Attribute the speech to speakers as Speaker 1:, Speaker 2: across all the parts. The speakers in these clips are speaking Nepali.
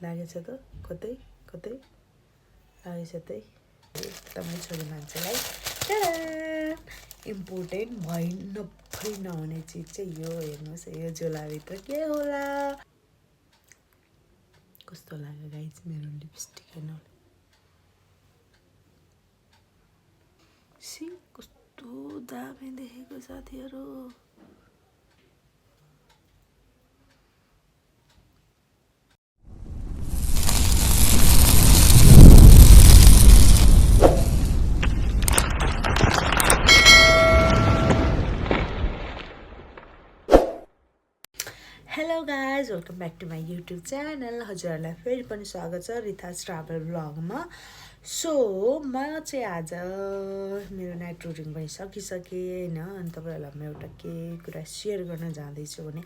Speaker 1: लागेछ त कतै कतै लागेछ त एकदमै छोरी मान्छेलाई इम्पोर्टेन्ट नफै नहुने चिज चाहिँ यो हेर्नुहोस् यो झोलाभित्र के होला कस्तो लाग्यो गाइज मेरो लिपस्टिक हेर्नु सी कस्तो दामी देखेको साथीहरू hello guys welcome back to my YouTube channel हजुरहरूलाई फेरि पनि स्वागत छ रिथास ट्राभल ब्लगमा सो म चाहिँ आज मेरो नाइट रुटिन पनि सकिसकेँ होइन अनि तपाईँहरूलाई म एउटा के कुरा सेयर गर्न जाँदैछु भने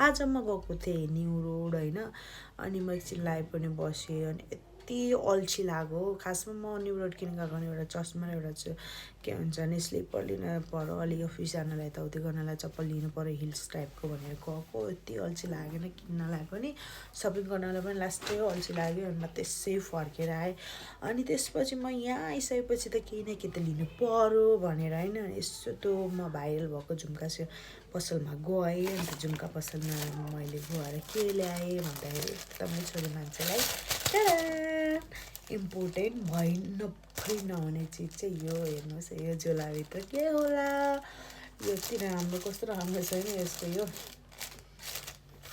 Speaker 1: आज म गएको थिएँ न्यु रोड होइन अनि म एकछिन लाइभ पनि बसेँ अनि यति अल्छी लाग्यो खासमा म न्यु रोड किन गएको भने एउटा चस्मा र एउटा चाहिँ के भन्छ भने स्लिपर लिन पऱ्यो अलिक अफिस जानलाई यताउति गर्नलाई चप्पल लिनु पऱ्यो हिल्स टाइपको भनेर गएको यति अल्छी लागेन किन्नलाई पनि सपिङ गर्नलाई पनि लास्टै अल्छी लाग्यो अनि म त्यसै फर्केर आएँ अनि त्यसपछि म यहाँ आइसकेपछि त केही न केही त लिनु पऱ्यो भनेर होइन यसो त म भाइरल भएको झुम्का पसलमा गएँ अन्त झुम्का पसलमा मैले गएर के ल्याएँ भन्दाखेरि एकदमै छोरी मान्छेलाई इम्पोर्टेन्ट नफै नहुने चिज चाहिँ यो हेर्नुहोस् यो झोलाभित्र के होला यो यति राम्रो कस्तो राम्रो छ नि यसको यो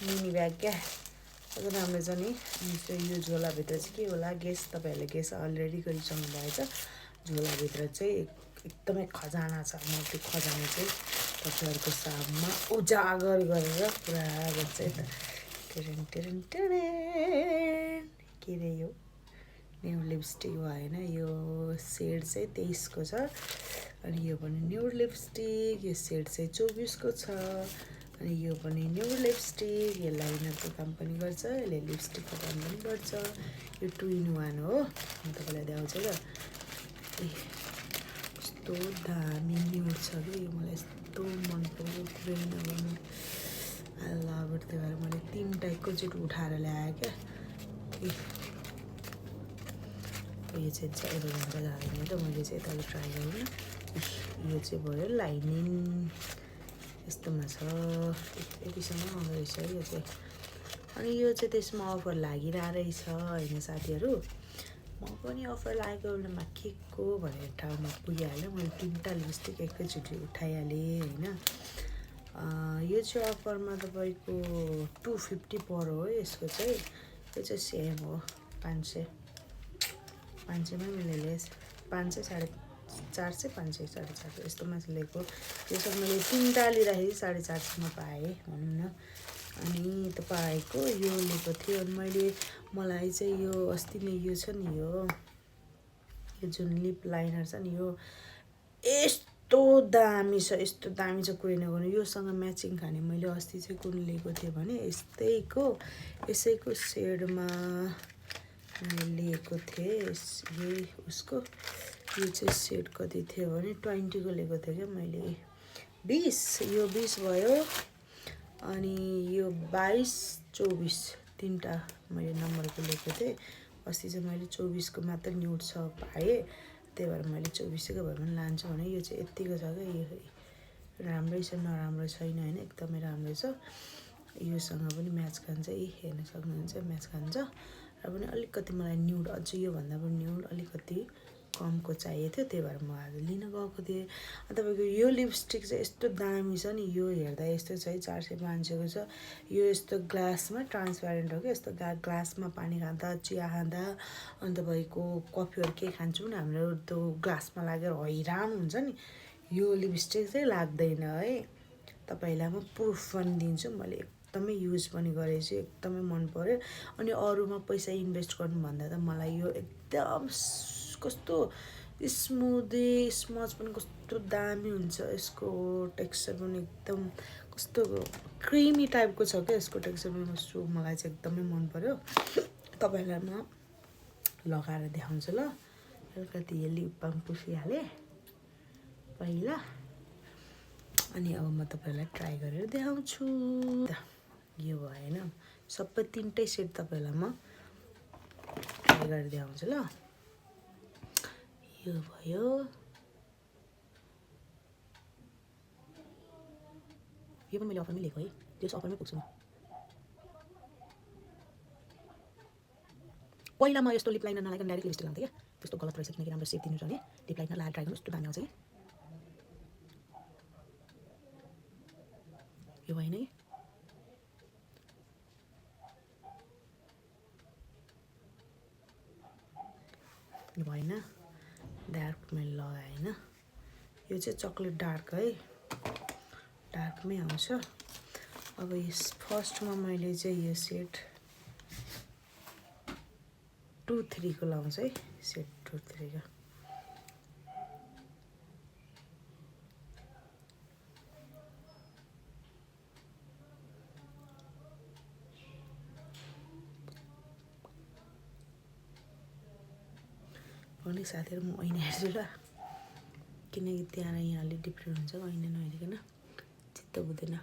Speaker 1: मिनी ब्याग क्या कस्तो राम्रो छ नि यो झोलाभित्र चाहिँ के होला गेस तपाईँहरूले गेस अलरेडी गरिसक्नु भएछ झोलाभित्र चाहिँ एकदमै खजाना छ म त्यो खजाना चाहिँ तपाईँहरूको साममा उजागर गरेर पुरा गर्छ है त के रे यो न्यु लिपस्टिक भएन यो सेड चाहिँ 23 को छ अनि यो पनि न्यु लिपस्टिक यो सेड चाहिँ 24 को छ अनि यो पनि न्यु लिपस्टिक यो लाइनरको काम पनि गर्छ यसले लिपस्टिकको काम पनि गर्छ यो 2-in-1 हो म तपाईँलाई देखाउँछु ल ए कस्तो दामी न्युड छ कि यो मलाई यस्तो मन पर्यो पुरै नगर्नु आई लभ इट त्यही भएर मैले 3 टाइपको चाहिँ उठाएर ल्याएँ क्या यो चाहिँ चाहिँ जान्छ जाँदैन त मैले चाहिँ यताले ट्राई गरेँ यो चाहिँ भयो लाइनिङ यस्तोमा छ यतिसम्म आउँदो रहेछ है यो चाहिँ अनि यो चाहिँ त्यसमा अफर लागिरहेको रहेछ होइन साथीहरू म पनि अफर लागेको बेलामा के को भनेर ठाउँमा पुगिहालेँ मैले 3टा लिपस्टिक एकैचोटि उठाइहालेँ होइन यो चाहिँ अफरमा तपाईँको 250 पर्यो हो यसको चाहिँ यो चाहिँ सेम हो 500 मै मैले 500 450 500 450 यस्तोमा लिएको यो सब मैले 3टा लिँदाखेरि 450 पाएँ भनौँ न अनि तपाईँको यो लिएको थियो अनि मलाई चाहिँ यो अस्ति नै यो छ नि यो जुन लिप लाइनर छ नि यो यस्तो दामी छ कुनै नगर्नु योसँग म्याचिङ खाने मैले अस्ति चाहिँ कुन लिएको थिएँ भने यसैको सेडमा मैले लिएको थिएँ यही उसको यो चाहिँ सेट कति थियो भने 20 को लिएको थिएँ क्या मैले 20 यो 20 भयो अनि यो 22 24 3टा मैले नम्बरको लिएको थिएँ अस्ति चाहिँ मैले 24 को मात्र न्युड छ पाएँ त्यही भएर मैले 24 को भए पनि लान्छु भने यो चाहिँ यतिको छ क्या यो राम्रै छ नराम्रो छैन होइन एकदमै राम्रो छ योसँग पनि म्याच खान्छ हेर्न सक्नुहुन्छ म्याच खान्छ र पनि अलिकति मलाई न्युड अझ योभन्दा पनि न्युड अलिकति कमको चाहिएको थियो त्यही भएर म आज लिन गएको थिएँ तपाईँको यो लिपस्टिक चाहिँ यस्तो दामी छ नि यो हेर्दा यस्तो छ है 400-500 को छ यो यस्तो ग्लासमा ट्रान्सप्यारेन्ट हो क्या यस्तो ग्लासमा पानी खाँदा चिया खाँदा अनि तपाईँको कफीहरू के खान्छु भने हाम्रो त्यो ग्लासमा लागेर हैरान हुन्छ नि यो लिपस्टिक चाहिँ लाग्दैन है तपाईँलाई म प्रुफ पनि दिन्छु मैले एकदमै युज पनि गरेको छु एकदमै मन पर्यो अनि अरूमा पैसा इन्भेस्ट गर्नुभन्दा त मलाई यो एकदम कस्तो स्मुदी स्मज पनि कस्तो दामी हुन्छ यसको टेक्सचर पनि एकदम कस्तो क्रिमी टाइपको छ क्या यसको टेक्सचर पनि कस्तो मलाई चाहिँ एकदमै मन पर्यो तपाईँलाई म लगाएर देखाउँछु ल अलिकति यो लिप बाम पुसिहालेँ पहिला अनि अब म तपाईँलाई ट्राई गरेर देखाउँछु यो भएन सबै 3टै सेट तपाईँलाई म अगाडि देखाउँछु ल। यो भयो, यो पनि मैले अफरमै लिएको है, त्यो अफरमै पुग्छु म। पहिला म यस्तो लिप लाइनर नलाइकन डाइरेक्ट लिपस्टिक लाउँथेँ क्या, त्यस्तो गलत रहेछ किनकि राम्रो सेप दिनु छ भने लिप लाइनर लगाएर ट्राई गर्नु यस्तो दामी आउँछ कि। यो भएन कि यो भएन, डार्क मैले लगाएन। यो चाहिँ चक्लेट डार्क है, डार्कमै आउँछ। अब यस फर्स्टमा मैले चाहिँ यो सेट 2-3 को लाउँछ है, सेट 2-3 को। पनि साथीहरु म ऐना हेर्छु ल, किनकि त्यहाँ र यहाँ अलि डिफ्रेन्ट हुन्छ ऐना नहेरिकन चित्त बुझ्दैन।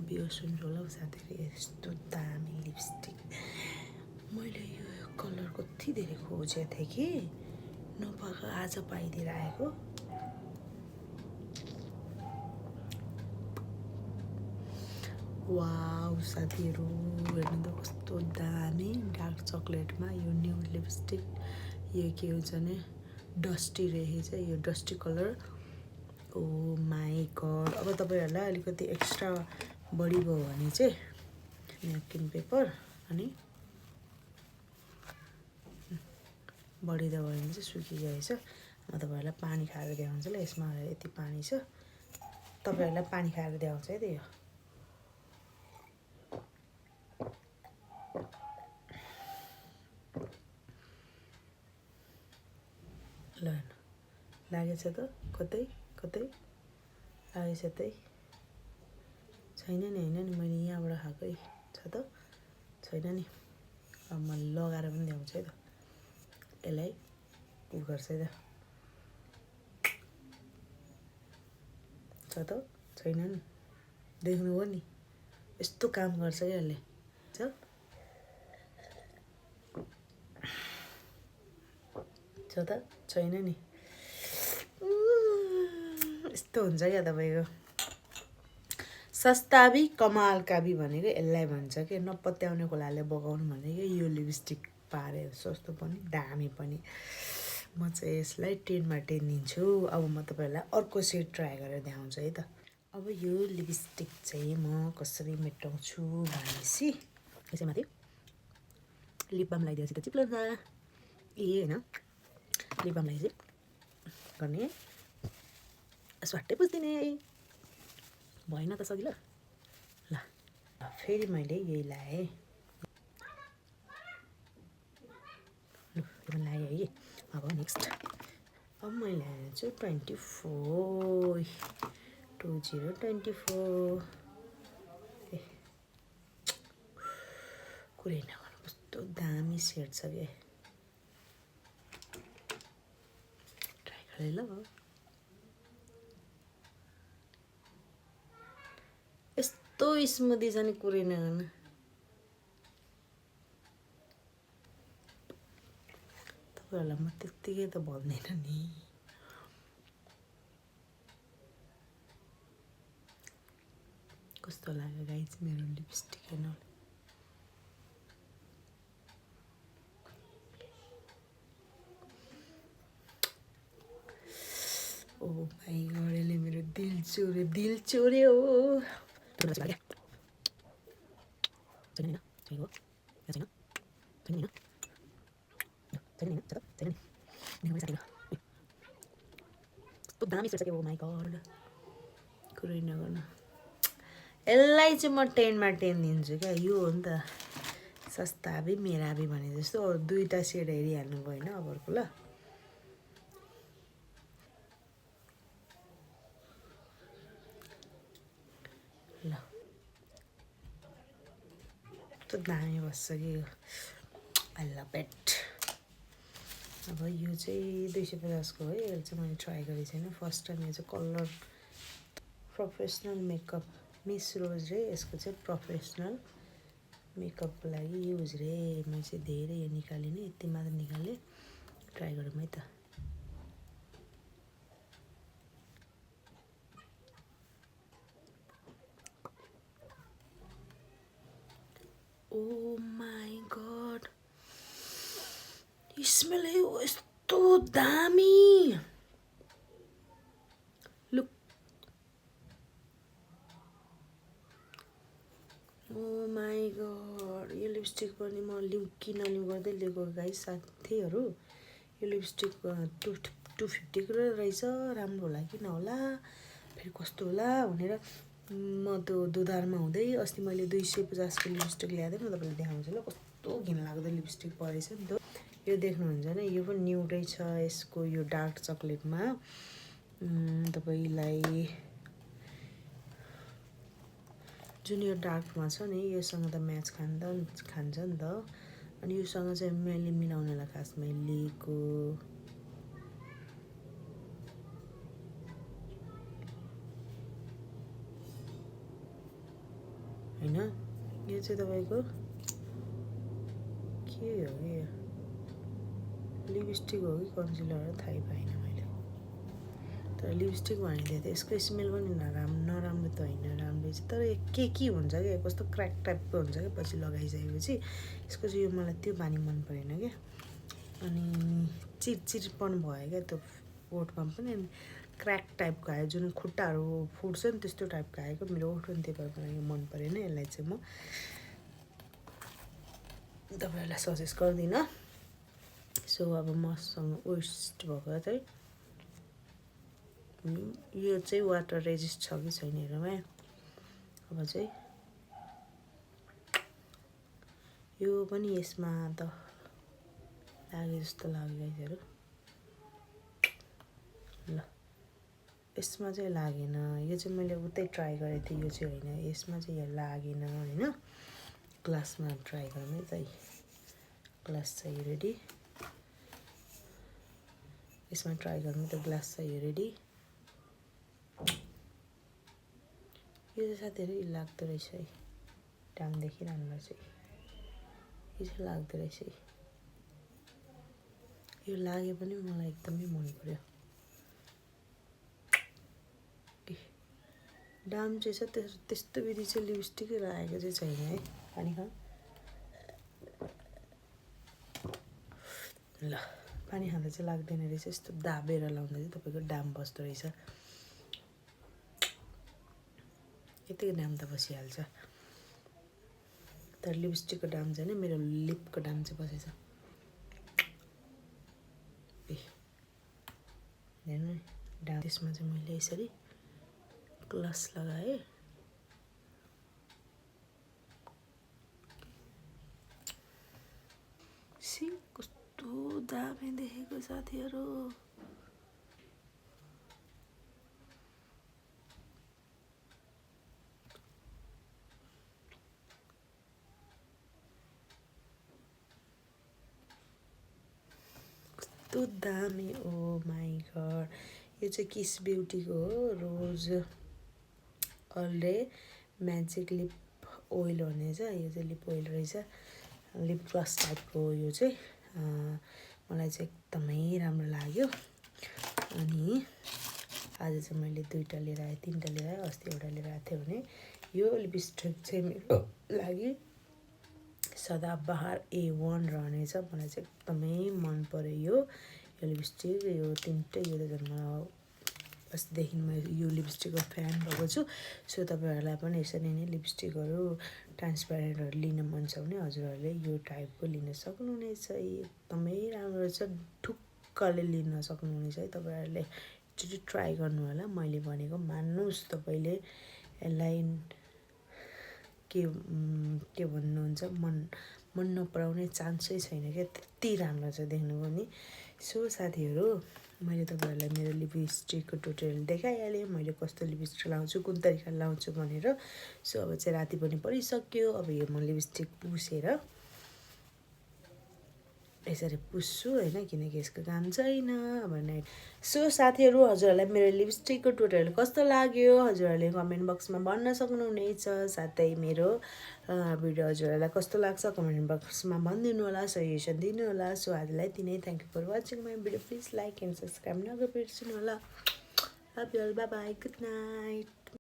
Speaker 1: बिर्सनु होला साथीहरु, यस्तो दामी लिपस्टिक मैले यो कलर कति धेरै खोजेको थिएँ कि नपाएको, आज पाइदिएर आएको। वाउ साथीहरु हेर्नु त कस्तो दामी डार्क चकलेटमा यो न्यू लिपस्टिक। यो के हुन्छ भने डस्टी रहेछ, यो dusty colour. Oh my god, अब तपाईहरुलाई अलिकति एक्स्ट्रा बढी भयो भने चाहिँ न्यापकिन पेपर अनि बढिदियो भने चाहिँ सुकिरहेछ। म तपाईहरुलाई पानी खाएर देखाउँछु ल, यसमा यति पानी छ, तपाईहरुलाई पानी खाएर देखाउँछु है त। यो ल लागेछ त, कतै कतै लागेछ त छैन नि, हैन नि, मैले यहाँबाट खाएकै छ त, छैन नि। अब म लगाएर पनि देखाउँछु है त, यसलाई उ गर्छ है त, छ त, छैन नि, देख्नु हो नि, यस्तो काम गर्छ क्या यसले। छ त, छैन नि, यस्तो हुन्छ क्या तपाईको सस्ता भी कमाल का भी भनेको यसलाई भन्छ के। नपत्याउने खोलाले बगाउनु भनेको यो लिपस्टिक पारे, सस्तो पनि दामी पनि। म चाहिँ यसलाई 10 मा 10 दिन्छु। अब म तपाईहरुलाई अर्को सेट ट्राई गरेर देखाउँछु है त। अब यो लिपस्टिक चाहिँ म कसरी मेटाउँछु भनेपछि यसैमाथि लिप बाम लगाइदिएपछि त चिप्लो हुन्छ हैन, लिप बाम लगाइदिएपछि गर्ने स्वाटै पुछ्दिने भएन त सजिलो। ल फेरि मैले यही लाएँ, ल यो पनि लाएँ है। अब नेक्स्ट, अब मैले हाल्छु 2024 कुरै नगर्नु, कस्तो दामी सेट छ के, ट्राई गरे ल। यस्तो स्मुदी छ नि, कुरै नगर्नु। तपाईँहरूलाई म त्यत्तिकै त भन्दैन नि, कस्तो लाग्यो गाइज मेरो लिपस्टिक हेर्नु। ओ माई गड, यसले मेरो दिल चोर्यो, दिल चोर्यो। छैन छैन छैन छैन छैन छैन छैन छैन कस्तो दामी सेट छ के। ओ माई गड, कुरै नगर्नु, यसलाई चाहिँ म 10 मा 10 दिन्छु क्या। यो हो नि त सस्ता भी मेरा भी भने जस्तो, दुईटा सेड हेरिहाल्नु भयो होइन अब अर्को। ल ल त दामी बस्छ कि आई लभ इट। अब यो चाहिँ 250 हो है। यसले चाहिँ मैले ट्राई गरेको छैन, फर्स्ट टाइम। यो चाहिँ कलर प्रोफेसनल मेकअप मिस रोज रे। यसको चाहिँ प्रोफेसनल मेकअपको लागि युज रे। मैले चाहिँ धेरै यो निकालेँ, यति मात्र निकालेँ। ट्राई गरौँ है त। ओ माई गड, स्मेल यस्तो दामी। Look, oh my god. यो लिपस्टिक पनि म किन गर्दै लिएको गाइस साथीहरू। यो लिपस्टिक 250 रहेछ। राम्रो होला कि नहोला, फेरि कस्तो होला भनेर म त्यो दुधारमा हुँदै अस्ति मैले 250 को लिपस्टिक ल्याएको थिएँ। म तपाईँलाई देखाउँछु ल, कस्तो घिनलाग्दो लिपस्टिक परेछ नि त। यो देख्नुहुन्छ नि, यो पनि न्युडै छ। यसको यो डार्क चक्लेटमा तपाईँलाई जुन यो डार्कमा छ नि, योसँग त म्याच खान्छ नि त। अनि योसँग चाहिँ मैले मिलाउनलाई खासमा लिएको होइन। यो चाहिँ तपाईँको के हो कि, लिपस्टिक हो कि कन्सिलर हो थाहै पाइनँ मैले। तर लिपस्टिक भनिदिएको थियो। यसको स्मेल पनि नराम्रो त होइन, राम्रै छ। तर के हुन्छ क्या, कस्तो क्र्याक टाइपको हुन्छ क्या पछि लगाइसकेपछि। यसको चाहिँ यो मलाई त्यो बानी मन परेन क्या। अनि चिरचिरपन भयो क्या त्यो ओठमा पनि। अनि क्र्याक टाइपको आयो, जुन खुट्टाहरू फुट्छ नि त्यस्तो टाइपको आएको मेरो ओठ पनि। त्यही भएर मलाई मन परेन। यसलाई चाहिँ म तपाईँहरूलाई सजेस्ट गर्दिनँ। सो अब मसँग वेस्ट भएको चाहिँ यो चाहिँ वाटर रेजिस्ट छ कि छैन हेरौँ है। अब चाहिँ यो पनि यसमा त लाग्यो जस्तो लाग्यो गाइसहरू। ल, यसमा चाहिँ लागेन। यो चाहिँ मैले उतै ट्राई गरेको थिएँ, यो चाहिँ होइन। यसमा चाहिँ लागेन होइन। ग्लासमा ट्राई गरौँ है त। ग्लास चाहियो रेडी। यसमा ट्राई गरौँ त। ग्लास चाहियो रेडी। यो चाहिँ साथीहरू लाग्दो रहेछ है। दाम देखिरहनु रहेछ। यो चाहिँ लाग्दो रहेछ। यो लागे पनि मलाई एकदमै मन पर्यो। दाम चाहिँ छ त्यस्तो विधि चाहिँ लिपस्टिकै लागेको चाहिँ छैन है। पानी खा। ल, पानी खाँदा चाहिँ लाग्दैन रहेछ। यस्तो दाबेर लाउँदा चाहिँ तपाईँको दाम बस्दो रहेछ। यतिको दाम त बसिहाल्छ। तर लिपस्टिकको दाम चाहिँ मेरो लिपको दाम चाहिँ बसेछ। हेर्नु नि दाम। त्यसमा चाहिँ मैले यसरी ग्लास लगाएँ। कस्तो दामी देखेको साथीहरू। कस्तो दामी। ओ माई गड। यो चाहिँ किस ब्युटीको हो, रोज अलडे म्याजिक लिप ओइल हुनेछ। यो चाहिँ लिप ओइल रहेछ, लिप ग्लस टाइपको। यो चाहिँ मलाई चाहिँ एकदमै राम्रो लाग्यो। अनि आज चाहिँ मैले 2टा लिएर आएँ, 3टा लिएर आएँ। अस्ति एउटा लिएर आएको थियो भने यो लिपस्टिक चाहिँ मेरो लागि सदाबहार A1 रहनेछ। मलाई चाहिँ एकदमै मन पर्यो यो लिपस्टिक। यो 3टै यो त झन् मलाई अस्तिदेखि म यो लिपस्टिकको फ्यान भएको छु। सो तपाईँहरूलाई पनि यसरी नै लिपस्टिकहरू ट्रान्सप्यारेन्टहरू लिन मन छ भने हजुरहरूले यो टाइपको लिन सक्नुहुनेछ। एकदमै राम्रो छ, ढुक्कले लिन सक्नुहुनेछ है। तपाईँहरूले एकचोटि ट्राई गर्नु होला। मैले भनेको मान्नुहोस्, तपाईँले यसलाई के भन्नुहुन्छ, मन नपराउने चान्सै छैन क्या, त्यति राम्रो छ देख्नु पनि। सो साथीहरू, मैले तपाईँहरूलाई मेरो लिपस्टिकको ट्युटोरियल देखाइहालेँ, मैले कस्तो लिपस्टिक लाउँछु, कुन तरिकाले लाउँछु भनेर। सो अब चाहिँ राति पनि परिसक्यो। अब यो म लिपस्टिक पुसेर यसरी पुस्छु होइन, किनकि यसको काम छैन अब नाइट। सो साथीहरू, हजुरहरूलाई मेरो लिपस्टिकको ट्युटोरियल कस्तो लाग्यो हजुरहरूले कमेन्ट बक्समा भन्न सक्नुहुनेछ। साथै मेरो भिडियो हजुरहरूलाई कस्तो लाग्छ कमेन्ट बक्समा भनिदिनु होला, सजेसन दिनु होला। सो आजलाई यति नै। Thank you for watching my video. Please like and subscribe नगर्नु होला। Love you all, bye bye, good night.